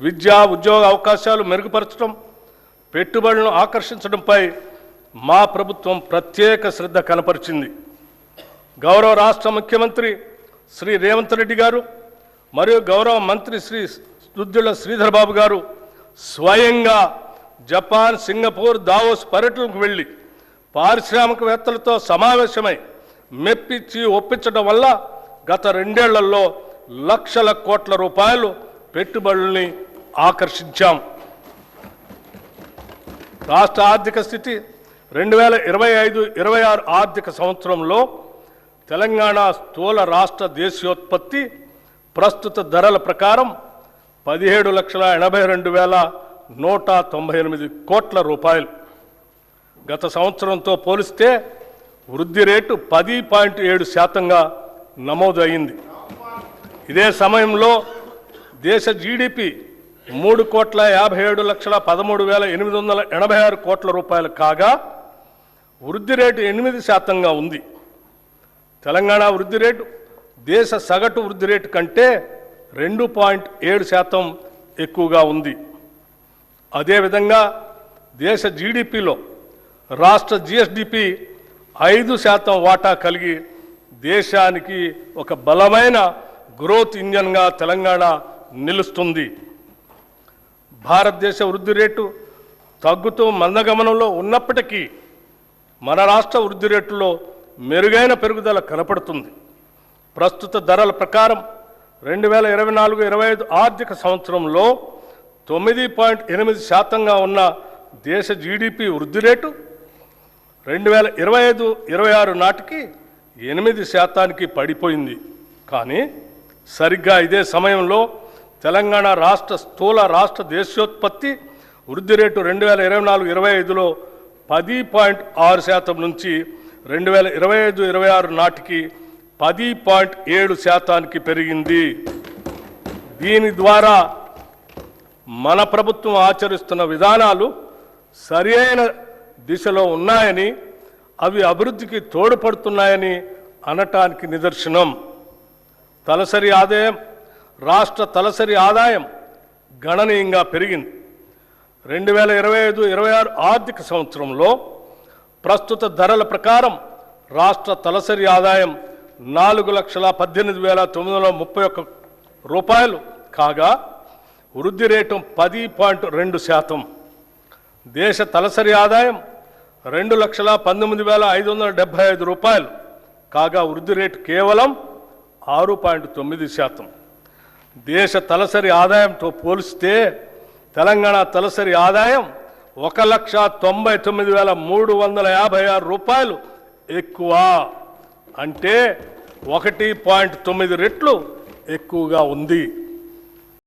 విద్యా ఉద్యోగ అవకాశాలు మెరుగుపరచడం, పెట్టుబడులను ఆకర్షించడంపై మా ప్రభుత్వం ప్రత్యేక శ్రద్ధ కనపరిచింది. గౌరవ రాష్ట్ర ముఖ్యమంత్రి శ్రీ రేవంత్ రెడ్డి గారు మరియు గౌరవ మంత్రి శ్రీ దుద్దిళ్ల శ్రీధర్ బాబు గారు స్వయంగా జపాన్, సింగపూర్, దావోస్ పర్యటనకు వెళ్ళి పారిశ్రామికవేత్తలతో సమావేశమై మెప్పించి ఒప్పించడం వల్ల గత 2 ఏళ్లలో లక్షల కోట్ల రూపాయలు పెట్టుబడుల్ని ఆకర్షించాం. రాష్ట్ర ఆర్థిక స్థితి 2025-26 ఆర్థిక సంవత్సరంలో తెలంగాణ స్థూల రాష్ట్ర దేశీయోత్పత్తి ప్రస్తుత ధరల ప్రకారం 17,82,198 కోట్ల రూపాయలు. గత సంవత్సరంతో పోలిస్తే వృద్ధి రేటు 10.7%గా నమోదు అయింది. ఇదే సమయంలో దేశ జీడిపి 3,57,13,886 కోట్ల రూపాయలు కాగా వృద్ధి రేటు 8%గా ఉంది. తెలంగాణ వృద్ధి రేటు దేశ సగటు వృద్ధి రేటు కంటే 2.7% ఎక్కువగా ఉంది. అదేవిధంగా దేశ జీడిపిలో రాష్ట్ర జిఎస్డిపి 5% వాటా కలిగి దేశానికి ఒక బలమైన గ్రోత్ ఇంజన్గా తెలంగాణ నిలుస్తుంది. భారతదేశ వృద్ధి రేటు తగ్గుతూ మందగమనంలో ఉన్నప్పటికీ మన రాష్ట్ర వృద్ధి రేటులో మెరుగైన పెరుగుదల కనపడుతుంది. ప్రస్తుత ధరల ప్రకారం 2024-25 ఆర్థిక సంవత్సరంలో 9.8%గా ఉన్న దేశ జీడిపి వృద్ధి రేటు 2025-26 నాటికి 8%కి పడిపోయింది. కానీ సరిగ్గా ఇదే సమయంలో తెలంగాణ రాష్ట్ర స్థూల రాష్ట్ర దేశీయోత్పత్తి వృద్ధి రేటు 2024-25లో 10.6% నుంచి 2025-26 నాటికి 10.7%కి పెరిగింది. దీని ద్వారా మన ప్రభుత్వం ఆచరిస్తున్న విధానాలు సరైన దిశలో ఉన్నాయని, అవి అభివృద్ధికి తోడ్పడుతున్నాయని అనటానికి నిదర్శనం. తలసరి ఆదాయం, రాష్ట్ర తలసరి ఆదాయం గణనీయంగా పెరిగింది. 2025-26 ఆర్థిక సంవత్సరంలో ప్రస్తుత ధరల ప్రకారం రాష్ట్ర తలసరి ఆదాయం 4,18,931 రూపాయలు కాగా వృద్ధి రేటు 10.2%. దేశ తలసరి ఆదాయం 2,19,575 రూపాయలు కాగా వృద్ధి రేటు కేవలం 6.9%. దేశ తలసరి ఆదాయంతో పోలిస్తే తెలంగాణ తలసరి ఆదాయం 1,99,356 రూపాయలు ఎక్కువ, అంటే 1.9 రెట్లు ఎక్కువగా ఉంది.